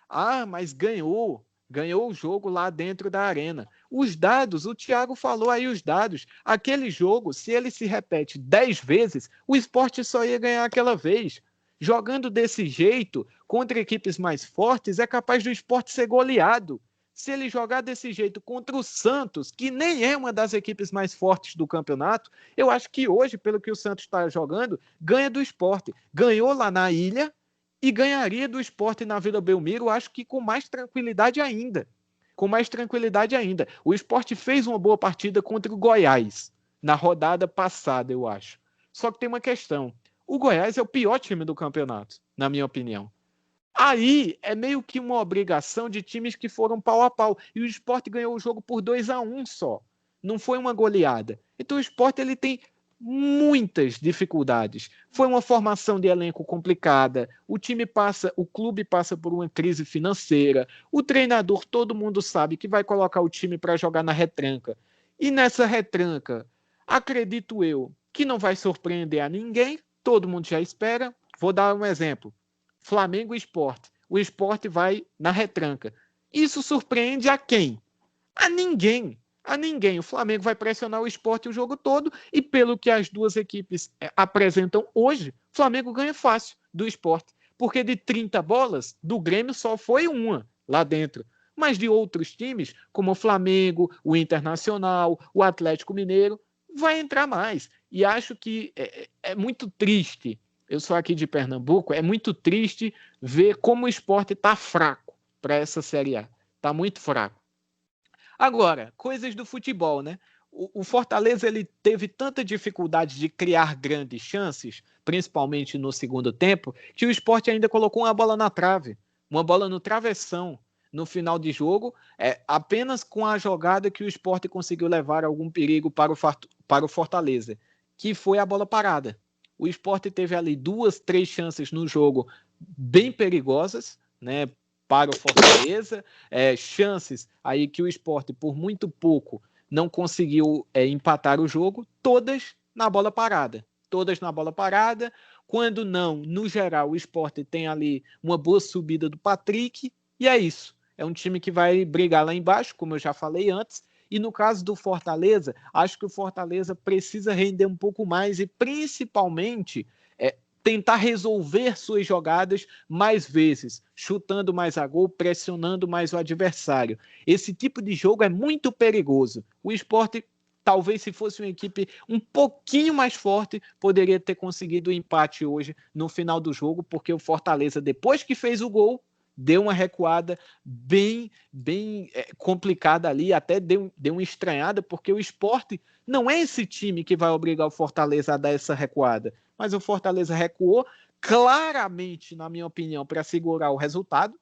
Ah, mas ganhou o jogo lá dentro da Arena. Os dados, o Thiago falou aí os dados. Aquele jogo, se ele se repete 10 vezes, o Sport só ia ganhar aquela vez. Jogando desse jeito, contra equipes mais fortes, é capaz do Sport ser goleado. Se ele jogar desse jeito contra o Santos, que nem é uma das equipes mais fortes do campeonato, eu acho que hoje, pelo que o Santos está jogando, ganha do Sport. Ganhou lá na Ilha e ganharia do Sport na Vila Belmiro, acho que com mais tranquilidade ainda. O Sport fez uma boa partida contra o Goiás, na rodada passada, eu acho. Só que tem uma questão. O Goiás é o pior time do campeonato, na minha opinião. Aí é meio que uma obrigação de times que foram pau a pau. E o Sport ganhou o jogo por 2-1 só. Não foi uma goleada. Então o Sport ele tem muitas dificuldades. Foi uma formação de elenco complicada. O clube passa por uma crise financeira. O treinador, todo mundo sabe que vai colocar o time para jogar na retranca. E nessa retranca, acredito eu, que não vai surpreender a ninguém. Todo mundo já espera. Vou dar um exemplo. Flamengo e Sport. O Sport vai na retranca. Isso surpreende a quem? A ninguém. O Flamengo vai pressionar o Sport o jogo todo e pelo que as duas equipes apresentam hoje, o Flamengo ganha fácil do Sport. Porque de 30 bolas, do Grêmio só foi uma lá dentro. Mas de outros times, como o Flamengo, o Internacional, o Atlético Mineiro, vai entrar mais. E acho que é muito triste. Eu sou aqui de Pernambuco, é muito triste ver como o Sport está fraco para essa Série A. Está muito fraco. Agora, coisas do futebol, né? O Fortaleza ele teve tanta dificuldade de criar grandes chances, principalmente no segundo tempo, que o Sport ainda colocou uma bola na trave, uma bola no travessão no final de jogo, apenas com a jogada que o Sport conseguiu levar algum perigo para o Fortaleza, que foi a bola parada. O Sport teve ali 2, 3 chances no jogo bem perigosas, né, para o Fortaleza, chances aí que o Sport, por muito pouco, não conseguiu empatar o jogo, todas na bola parada. Quando não, no geral, o Sport tem ali uma boa subida do Patrick, e é isso. É um time que vai brigar lá embaixo, como eu já falei antes. E no caso do Fortaleza, acho que o Fortaleza precisa render um pouco mais e principalmente tentar resolver suas jogadas mais vezes, chutando mais a gol, pressionando mais o adversário. Esse tipo de jogo é muito perigoso. O Sport, talvez se fosse uma equipe um pouquinho mais forte, poderia ter conseguido o empate hoje no final do jogo, porque o Fortaleza, depois que fez o gol, deu uma recuada bem complicada ali, até deu uma estranhada, porque o Sport não é esse time que vai obrigar o Fortaleza a dar essa recuada, mas o Fortaleza recuou claramente, na minha opinião, para segurar o resultado,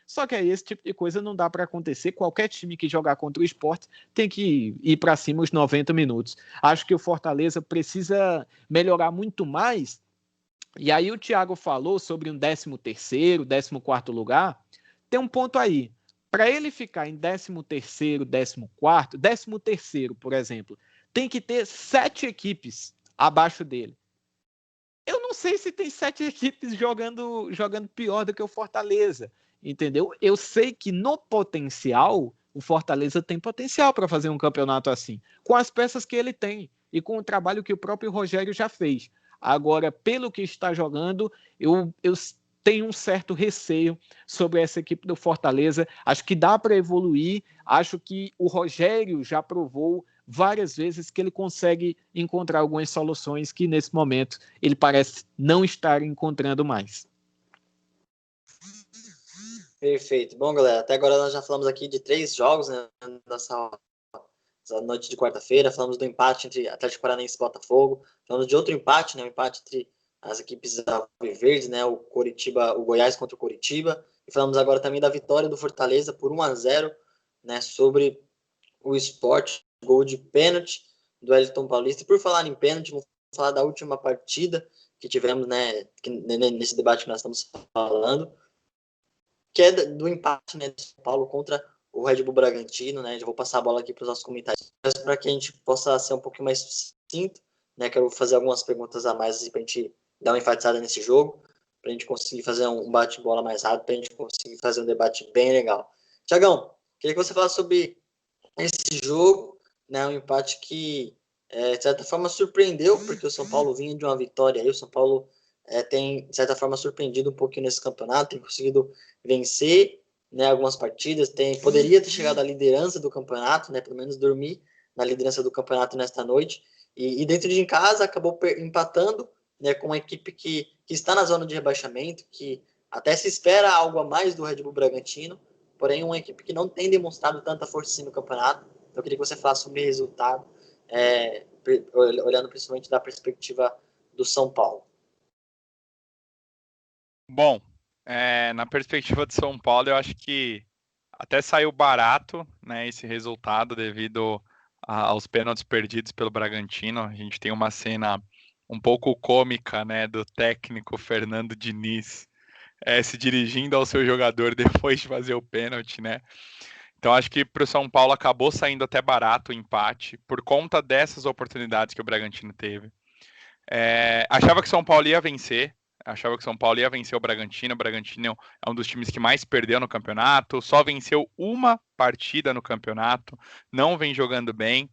só que aí esse tipo de coisa não dá para acontecer. Qualquer time que jogar contra o Sport tem que ir para cima os 90 minutos. Acho que o Fortaleza precisa melhorar muito mais. E aí o Thiago falou sobre um 13º, 14º lugar. Tem um ponto aí. Para ele ficar em 13º, 14º, 13º, por exemplo, tem que ter 7 equipes abaixo dele. Eu não sei se tem 7 equipes jogando pior do que o Fortaleza, entendeu? Eu sei que no potencial, o Fortaleza tem potencial para fazer um campeonato assim, com as peças que ele tem e com o trabalho que o próprio Rogério já fez. Agora, pelo que está jogando, eu tenho um certo receio sobre essa equipe do Fortaleza. Acho que dá para evoluir, acho que o Rogério já provou várias vezes que ele consegue encontrar algumas soluções que nesse momento ele parece não estar encontrando mais. Perfeito. Bom, galera, até agora nós já falamos aqui de 3 jogos, né, nessa noite de quarta-feira. Falamos do empate entre Atlético Paranaense e Botafogo. Falamos de outro empate, né, o empate entre as equipes alviverdes, né, o Goiás contra o Coritiba. E falamos agora também da vitória do Fortaleza por 1-0, né, sobre o Sport, gol de pênalti do Wellington Paulista. E por falar em pênalti, vamos falar da última partida que tivemos, né, nesse debate que nós estamos falando, que é do empate, né, de São Paulo contra o Red Bull Bragantino, né? Já vou passar a bola aqui para os nossos comentários para que a gente possa ser um pouquinho mais sucinto, né? Quero fazer algumas perguntas a mais para a gente dar uma enfatizada nesse jogo, para a gente conseguir fazer um bate-bola mais rápido, para a gente conseguir fazer um debate bem legal. Tiagão, queria que você falasse sobre esse jogo, né? Um empate que, de certa forma, surpreendeu, porque o São Paulo vinha de uma vitória aí, o São Paulo tem, de certa forma, surpreendido um pouquinho nesse campeonato, tem conseguido vencer, né, algumas partidas, poderia ter chegado à liderança do campeonato, né, pelo menos dormir na liderança do campeonato nesta noite, e dentro de casa acabou empatando, né, com uma equipe que está na zona de rebaixamento, que até se espera algo a mais do Red Bull Bragantino, porém uma equipe que não tem demonstrado tanta força assim no campeonato. Então eu queria que você falasse sobre o resultado, olhando principalmente da perspectiva do São Paulo. Bom, na perspectiva de São Paulo, eu acho que até saiu barato, né, esse resultado devido aos pênaltis perdidos pelo Bragantino. A gente tem uma cena um pouco cômica, né, do técnico Fernando Diniz se dirigindo ao seu jogador depois de fazer o pênalti, né? Então acho que para o São Paulo acabou saindo até barato o empate por conta dessas oportunidades que o Bragantino teve. Achava que o São Paulo ia vencer. Achava que o São Paulo ia vencer o Bragantino. O Bragantino é um dos times que mais perdeu no campeonato. Só venceu uma partida no campeonato. Não vem jogando bem.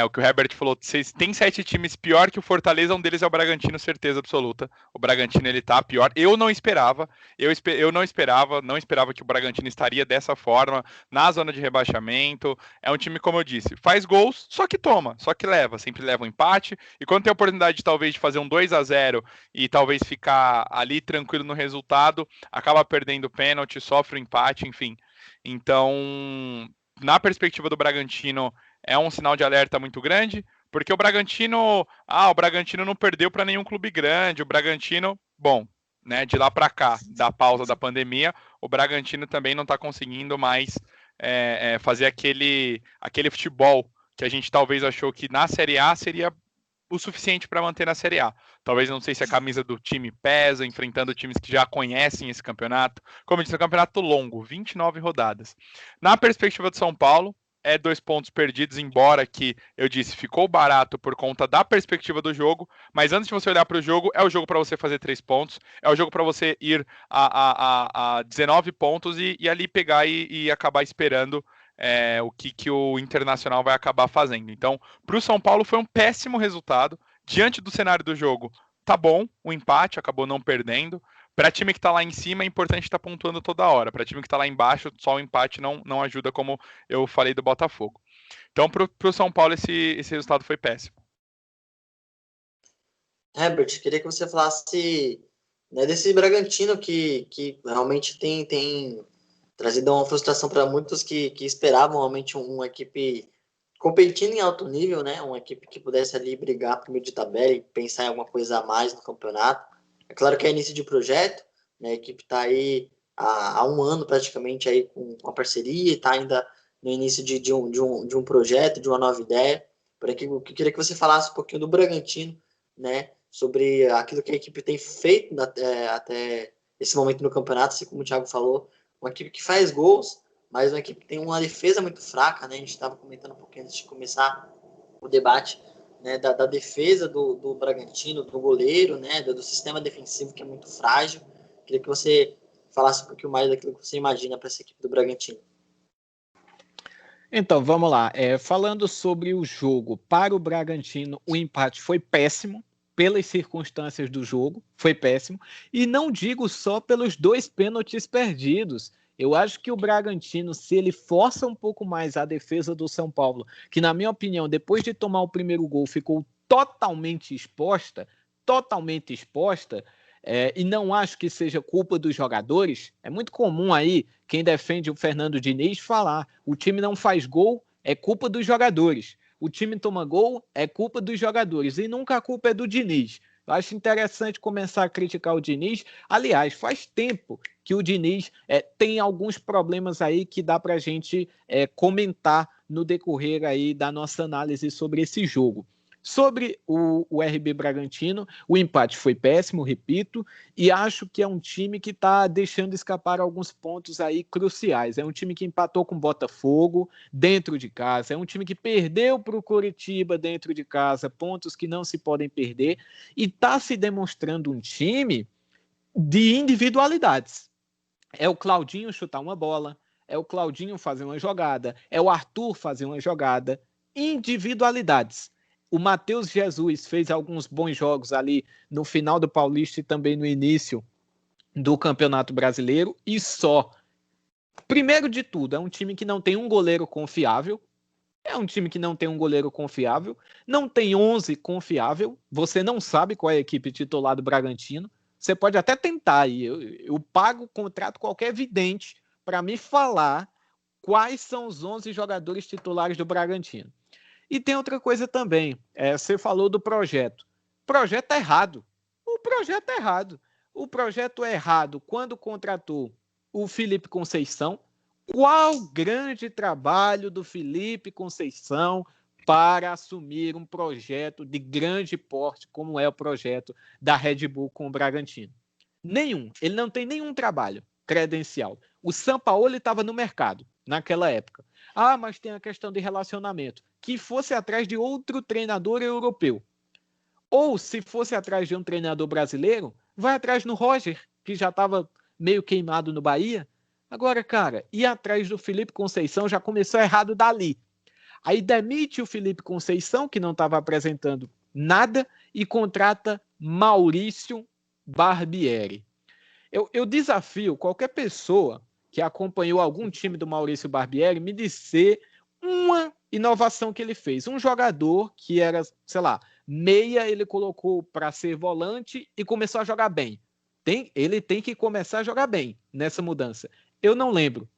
O que o Herbert falou, tem 7 times pior que o Fortaleza, um deles é o Bragantino, certeza absoluta. O Bragantino, ele tá pior. Eu não esperava que o Bragantino estaria dessa forma, na zona de rebaixamento. É um time, como eu disse, faz gols, só que toma, só que leva, sempre leva um empate, e quando tem a oportunidade talvez de fazer um 2-0 e talvez ficar ali tranquilo no resultado, acaba perdendo o pênalti, sofre o empate, enfim. Então, na perspectiva do Bragantino, é um sinal de alerta muito grande, porque o Bragantino não perdeu para nenhum clube grande. O Bragantino, bom, né, de lá para cá, da pausa da pandemia, o Bragantino também não está conseguindo mais fazer aquele futebol que a gente talvez achou que na Série A seria o suficiente para manter na Série A. Talvez, não sei se a camisa do time pesa, enfrentando times que já conhecem esse campeonato. Como eu disse, é um campeonato longo, 29 rodadas. Na perspectiva do São Paulo, 2 pontos perdidos, embora que eu disse, ficou barato por conta da perspectiva do jogo, mas antes de você olhar para o jogo, é o jogo para você fazer 3 pontos, é o jogo para você ir a 19 pontos e ali pegar e acabar esperando o que o Internacional vai acabar fazendo. Então, para o São Paulo foi um péssimo resultado. Diante do cenário do jogo, tá bom, o empate acabou não perdendo. Para time que tá lá em cima, é importante estar pontuando toda hora. Para time que tá lá embaixo, só o empate não ajuda, como eu falei do Botafogo. Então, pro São Paulo, esse resultado foi péssimo. Herbert, queria que você falasse, né, desse Bragantino que realmente tem trazido uma frustração para muitos que esperavam realmente uma equipe competindo em alto nível, né? Uma equipe que pudesse ali brigar para o meio de tabela e pensar em alguma coisa a mais no campeonato. É claro que é início de projeto, né? A equipe está aí há um ano praticamente aí com a parceria, está ainda no início de um projeto, de uma nova ideia. Por aqui, eu queria que você falasse um pouquinho do Bragantino, né? Sobre aquilo que a equipe tem feito até esse momento no campeonato, assim como o Thiago falou, uma equipe que faz gols, mas uma equipe que tem uma defesa muito fraca, né? A gente estava comentando um pouquinho antes de começar o debate, né, da defesa do Bragantino, do goleiro, né, do sistema defensivo que é muito frágil. Queria que você falasse um pouquinho mais daquilo que você imagina para essa equipe do Bragantino. Então, vamos lá. Falando sobre o jogo, para o Bragantino, o empate foi péssimo, pelas circunstâncias do jogo, foi péssimo. E não digo só pelos 2 pênaltis perdidos. Eu acho que o Bragantino, se ele força um pouco mais a defesa do São Paulo, que na minha opinião, depois de tomar o primeiro gol, ficou totalmente exposta, e não acho que seja culpa dos jogadores. É muito comum aí quem defende o Fernando Diniz falar: o time não faz gol, é culpa dos jogadores. O time toma gol, é culpa dos jogadores. E nunca a culpa é do Diniz. Eu acho interessante começar a criticar o Diniz. Aliás, faz tempo que o Diniz tem alguns problemas aí que dá para a gente comentar no decorrer aí da nossa análise sobre esse jogo. Sobre o RB Bragantino, o empate foi péssimo, repito, e acho que é um time que está deixando escapar alguns pontos aí cruciais. É um time que empatou com o Botafogo dentro de casa, é um time que perdeu para o Coritiba dentro de casa, pontos que não se podem perder, e está se demonstrando um time de individualidades. É o Claudinho chutar uma bola, é o Claudinho fazer uma jogada, é o Arthur fazer uma jogada, individualidades. O Matheus Jesus fez alguns bons jogos ali no final do Paulista e também no início do Campeonato Brasileiro, e só. Primeiro de tudo, é um time que não tem um goleiro confiável, não tem 11 confiável, você não sabe qual é a equipe titular do Bragantino, você pode até tentar aí, eu pago, contrato qualquer vidente para me falar quais são os 11 jogadores titulares do Bragantino. E tem outra coisa também, você falou do projeto. Projeto errado. O projeto é errado. O projeto é errado quando contratou o Felipe Conceição. Qual grande trabalho do Felipe Conceição para assumir um projeto de grande porte, como é o projeto da Red Bull com o Bragantino? Nenhum. Ele não tem nenhum trabalho credencial. O Sampaoli estava no mercado naquela época. Ah, mas tem a questão de relacionamento. Que fosse atrás de outro treinador europeu. Ou, se fosse atrás de um treinador brasileiro, vai atrás no Roger, que já estava meio queimado no Bahia. Agora, cara, ir atrás do Felipe Conceição já começou errado dali. Aí demite o Felipe Conceição, que não estava apresentando nada, e contrata Maurício Barbieri. Eu desafio qualquer pessoa que acompanhou algum time do Maurício Barbieri me dizer uma inovação que ele fez. Um jogador que era, sei lá, meia, ele colocou para ser volante e começou a jogar bem. Ele tem que começar a jogar bem nessa mudança. Eu não lembro.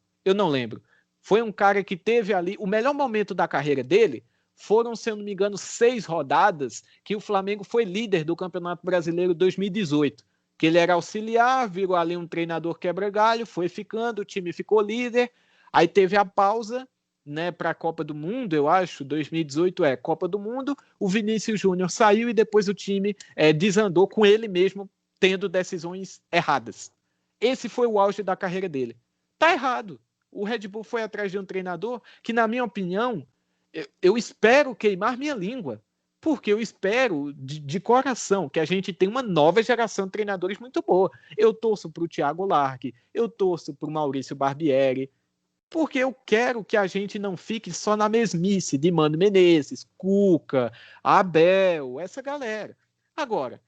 Foi um cara que teve ali o melhor momento da carreira dele. Foram, se eu não me engano, 6 rodadas que o Flamengo foi líder do Campeonato Brasileiro 2018. Que ele era auxiliar, virou ali um treinador quebra-galho, foi ficando, o time ficou líder, aí teve a pausa, né, para a Copa do Mundo, eu acho, 2018 Copa do Mundo, o Vinícius Júnior saiu e depois o time desandou com ele mesmo, tendo decisões erradas. Esse foi o auge da carreira dele. Tá errado. O Red Bull foi atrás de um treinador que, na minha opinião, eu espero queimar minha língua, porque eu espero de coração que a gente tenha uma nova geração de treinadores muito boa. Eu torço para o Thiago Largue, eu torço para o Maurício Barbieri, Porque eu quero que a gente não fique só na mesmice de Mano Menezes, Cuca, Abel, essa galera. Agora,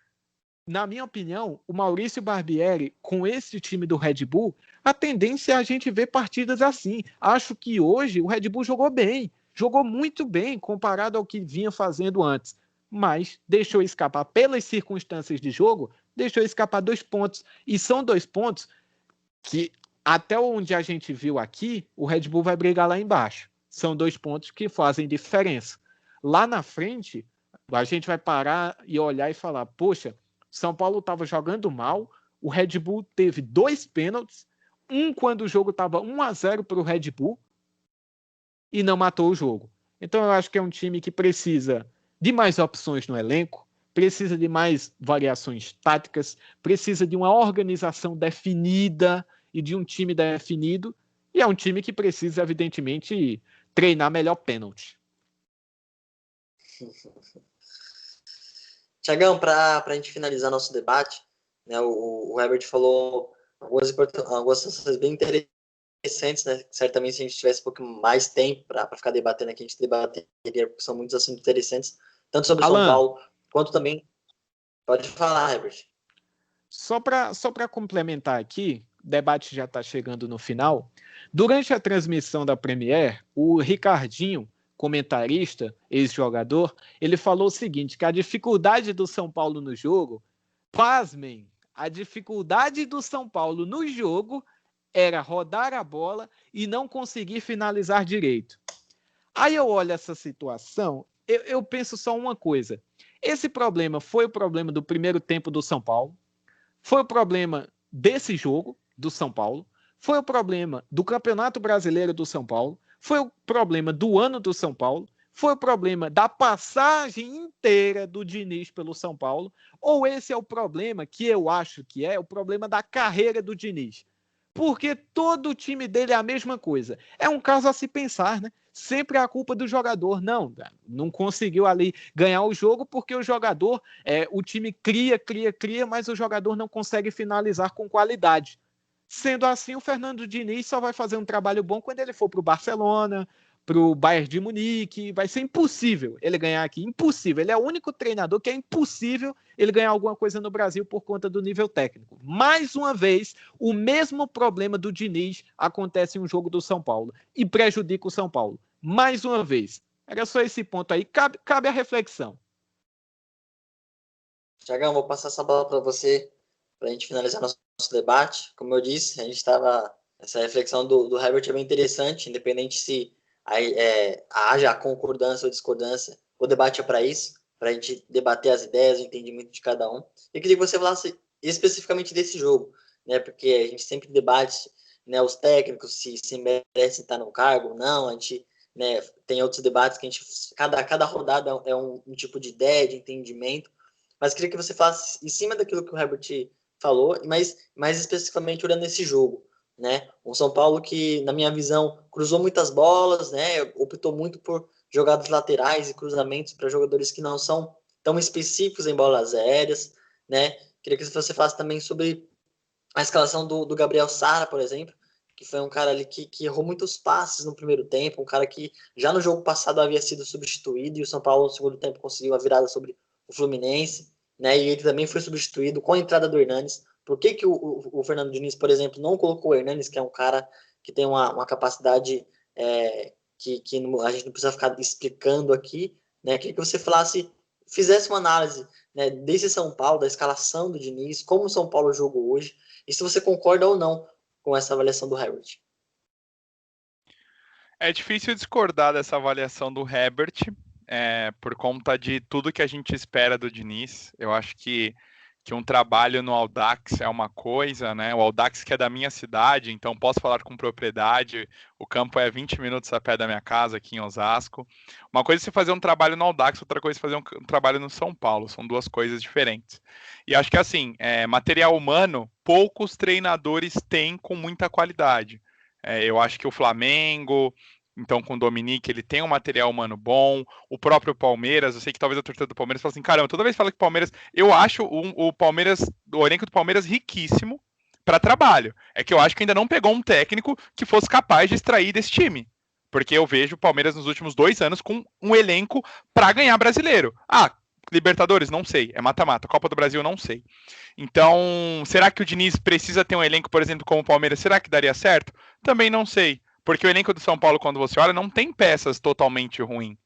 na minha opinião, o Maurício Barbieri, com esse time do Red Bull, a tendência é a gente ver partidas assim. Acho que hoje o Red Bull jogou bem, jogou muito bem comparado ao que vinha fazendo antes, mas deixou escapar, pelas circunstâncias de jogo, deixou escapar 2 pontos. E são 2 pontos que, até onde a gente viu aqui, o Red Bull vai brigar lá embaixo. São 2 pontos que fazem diferença. Lá na frente, a gente vai parar e olhar e falar, poxa, São Paulo estava jogando mal, o Red Bull teve 2 pênaltis, um quando o jogo estava 1-0 para o Red Bull e não matou o jogo. Então eu acho que é um time que precisa de mais opções no elenco, precisa de mais variações táticas, precisa de uma organização definida e de um time definido, e é um time que precisa, evidentemente, treinar melhor pênalti. Tiagão, para a gente finalizar nosso debate, né, o Herbert falou algumas questões bem interessantes, né? Certamente, se a gente tivesse um pouco mais tempo para ficar debatendo aqui, a gente debateria, porque são muitos assuntos interessantes, tanto sobre São Paulo, quanto também... Pode falar, Herbert. Só para complementar aqui, o debate já está chegando no final. Durante a transmissão da Premier, o Ricardinho, comentarista, ex-jogador, ele falou o seguinte, que a dificuldade do São Paulo no jogo, pasmem, a dificuldade do São Paulo no jogo era rodar a bola e não conseguir finalizar direito. Aí eu olho essa situação, eu penso só uma coisa. Esse problema foi o problema do primeiro tempo do São Paulo, foi o problema desse jogo do São Paulo, foi o problema do Campeonato Brasileiro do São Paulo, foi o problema do ano do São Paulo, foi o problema da passagem inteira do Diniz pelo São Paulo, ou esse é o problema que eu acho que é o problema da carreira do Diniz? Porque todo o time dele é a mesma coisa. É um caso a se pensar, né? Sempre é a culpa do jogador. Não conseguiu ali ganhar o jogo porque o jogador, o time cria, mas o jogador não consegue finalizar com qualidade. Sendo assim, o Fernando Diniz só vai fazer um trabalho bom quando ele for para o Barcelona, para o Bayern de Munique. Vai ser impossível ele ganhar aqui. Impossível. Ele é o único treinador que é impossível ele ganhar alguma coisa no Brasil por conta do nível técnico. Mais uma vez, o mesmo problema do Diniz acontece em um jogo do São Paulo e prejudica o São Paulo. Mais uma vez. Era só esse ponto aí. Cabe a reflexão. Tiagão, vou passar essa bola para você, para a gente finalizar nosso debate. Como eu disse, a gente estava... Essa reflexão do Herbert é bem interessante, independente se haja concordância ou discordância. O debate é para isso, para a gente debater as ideias, o entendimento de cada um. Eu queria que você falasse especificamente desse jogo, né? Porque a gente sempre debate, né, os técnicos, se merecem estar no cargo ou não. A gente, né, tem outros debates que a gente... Cada rodada é um tipo de ideia, de entendimento. Mas queria que você falasse em cima daquilo que o Herbert falou, mas mais especificamente olhando esse jogo, né? Um São Paulo que, na minha visão, cruzou muitas bolas, né? Optou muito por jogadas laterais e cruzamentos para jogadores que não são tão específicos em bolas aéreas, né? Queria que você falasse também sobre a escalação do Gabriel Sara, por exemplo, que foi um cara ali que errou muitos passes no primeiro tempo, um cara que já no jogo passado havia sido substituído e o São Paulo no segundo tempo conseguiu a virada sobre o Fluminense, né? E ele também foi substituído com a entrada do Hernanes. Por que o Fernando Diniz, por exemplo, não colocou o Hernanes, que é um cara que tem uma capacidade que a gente não precisa ficar explicando aqui, né? Queria que você fizesse uma análise, né, desse São Paulo, da escalação do Diniz, como o São Paulo jogou hoje, e se você concorda ou não com essa avaliação do Herbert. É difícil discordar dessa avaliação do Herbert, por conta de tudo que a gente espera do Diniz. Eu acho que um trabalho no Audax é uma coisa, né? O Audax que é da minha cidade, então posso falar com propriedade. O campo é 20 minutos a pé da minha casa, aqui em Osasco. Uma coisa é você fazer um trabalho no Audax, outra coisa é fazer um trabalho no São Paulo. São duas coisas diferentes. E acho que, assim, material humano, poucos treinadores têm com muita qualidade. Eu acho que o Flamengo... Então, com o Dominique, ele tem um material humano bom. O próprio Palmeiras, eu sei que talvez a torcida do Palmeiras fale assim, caramba, toda vez que fala que o Palmeiras... Eu acho o elenco do Palmeiras riquíssimo para trabalho. É que eu acho que ainda não pegou um técnico que fosse capaz de extrair desse time. Porque eu vejo o Palmeiras nos últimos 2 anos com um elenco para ganhar brasileiro. Libertadores? Não sei. É mata-mata. Copa do Brasil? Não sei. Então, será que o Diniz precisa ter um elenco, por exemplo, como o Palmeiras? Será que daria certo? Também não sei. Porque o elenco do São Paulo, quando você olha, não tem peças totalmente ruins.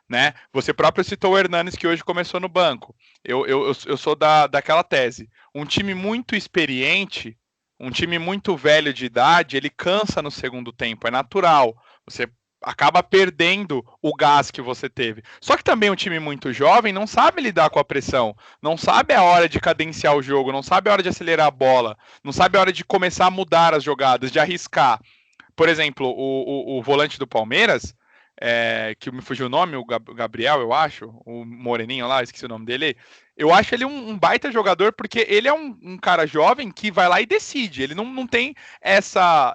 Né? Você próprio citou o Hernanes, que hoje começou no banco. Eu sou daquela tese. Um time muito experiente, um time muito velho de idade, ele cansa no segundo tempo, é natural. Você acaba perdendo o gás que você teve. Só que também um time muito jovem não sabe lidar com a pressão, não sabe a hora de cadenciar o jogo, não sabe a hora de acelerar a bola, não sabe a hora de começar a mudar as jogadas, de arriscar. Por exemplo, o volante do Palmeiras, que me fugiu o nome, o Gabriel, eu acho, o moreninho lá, esqueci o nome dele. Eu acho ele um baita jogador, porque ele é um cara jovem que vai lá e decide. Ele não tem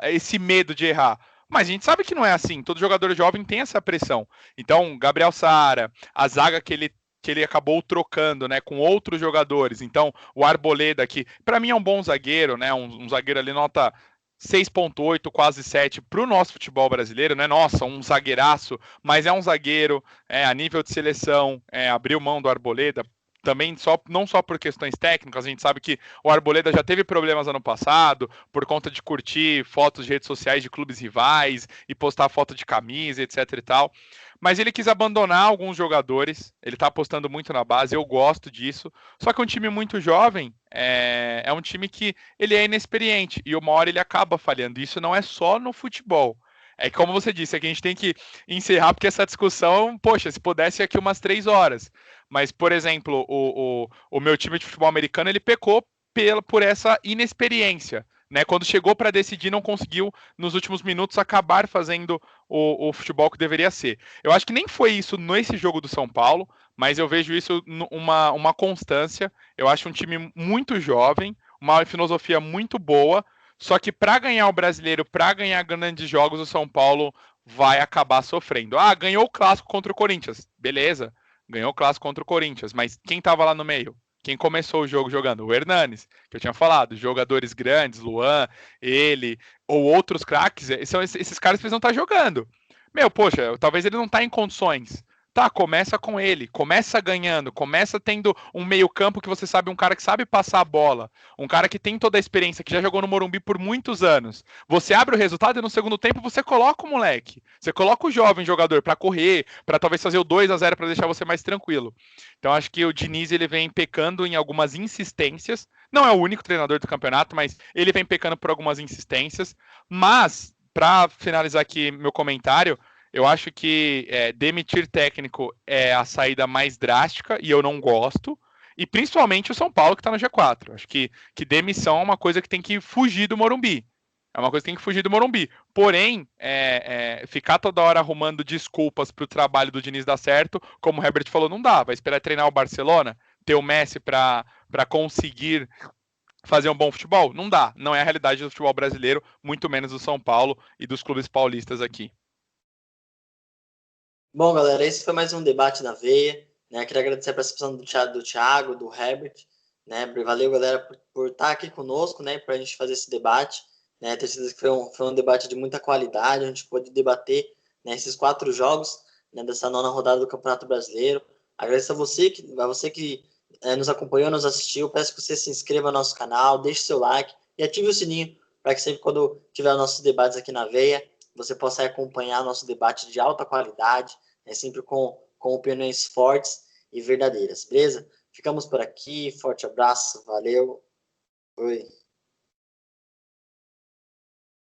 esse medo de errar. Mas a gente sabe que não é assim. Todo jogador jovem tem essa pressão. Então, Gabriel Sara, a zaga que ele acabou trocando, né, com outros jogadores. Então, o Arboleda, que para mim é um bom zagueiro, né, um zagueiro ali nota 6.8, quase 7 para o nosso futebol brasileiro, né? Nossa, um zagueiraço, mas é um zagueiro a nível de seleção, abriu mão do Arboleda, também não só por questões técnicas, a gente sabe que o Arboleda já teve problemas ano passado, por conta de curtir fotos de redes sociais de clubes rivais e postar foto de camisa, etc e tal. Mas ele quis abandonar alguns jogadores, ele tá apostando muito na base, eu gosto disso. Só que um time muito jovem é um time que ele é inexperiente e uma hora ele acaba falhando. Isso não é só no futebol. É que, como você disse, é que a gente tem que encerrar, porque essa discussão, poxa, se pudesse aqui umas 3 horas. Mas, por exemplo, o meu time de futebol americano, ele pecou por essa inexperiência. Né? Quando chegou para decidir, não conseguiu, nos últimos minutos, acabar fazendo o futebol que deveria ser. Eu acho que nem foi isso nesse jogo do São Paulo, mas eu vejo isso uma constância. Eu acho um time muito jovem, uma filosofia muito boa, só que para ganhar o brasileiro, para ganhar grandes jogos, o São Paulo vai acabar sofrendo. Ganhou o clássico contra o Corinthians. Beleza, ganhou o clássico contra o Corinthians, mas quem estava lá no meio? Quem começou o jogo jogando? O Hernanes, que eu tinha falado. Jogadores grandes, Luan, ele, ou outros craques, são esses caras precisam estar jogando. Poxa, talvez ele não está em condições. Tá, começa com ele, começa ganhando, começa tendo um meio-campo que você sabe, um cara que sabe passar a bola, um cara que tem toda a experiência, que já jogou no Morumbi por muitos anos. Você abre o resultado e no segundo tempo você coloca o moleque, você coloca o jovem jogador para correr, para talvez fazer o 2-0 para deixar você mais tranquilo. Então acho que o Diniz ele vem pecando em algumas insistências. Não é o único treinador do campeonato, mas ele vem pecando por algumas insistências. Mas para finalizar aqui meu comentário, eu acho que demitir técnico é a saída mais drástica e eu não gosto. E principalmente o São Paulo que está no G4. Acho que demissão é uma coisa que tem que fugir do Morumbi. É uma coisa que tem que fugir do Morumbi. Porém, ficar toda hora arrumando desculpas para o trabalho do Diniz dar certo, como o Herbert falou, não dá. Vai esperar treinar o Barcelona, ter o Messi para conseguir fazer um bom futebol? Não dá. Não é a realidade do futebol brasileiro, muito menos do São Paulo e dos clubes paulistas aqui. Bom, galera, esse foi mais um debate na veia. Né? Queria agradecer a participação do Thiago, do Herbert. Né? Valeu, galera, por estar aqui conosco, né? Para a gente fazer esse debate. Né? Ter certeza que foi um debate de muita qualidade. A gente pôde debater, né, esses 4 jogos, né, dessa 9ª rodada do Campeonato Brasileiro. Agradeço a você que nos acompanhou, nos assistiu. Peço que você se inscreva no nosso canal, deixe seu like e ative o sininho para que sempre quando tiver nossos debates aqui na veia, você possa acompanhar nosso debate de alta qualidade, sempre com opiniões fortes e verdadeiras, beleza? Ficamos por aqui, forte abraço, valeu, oi.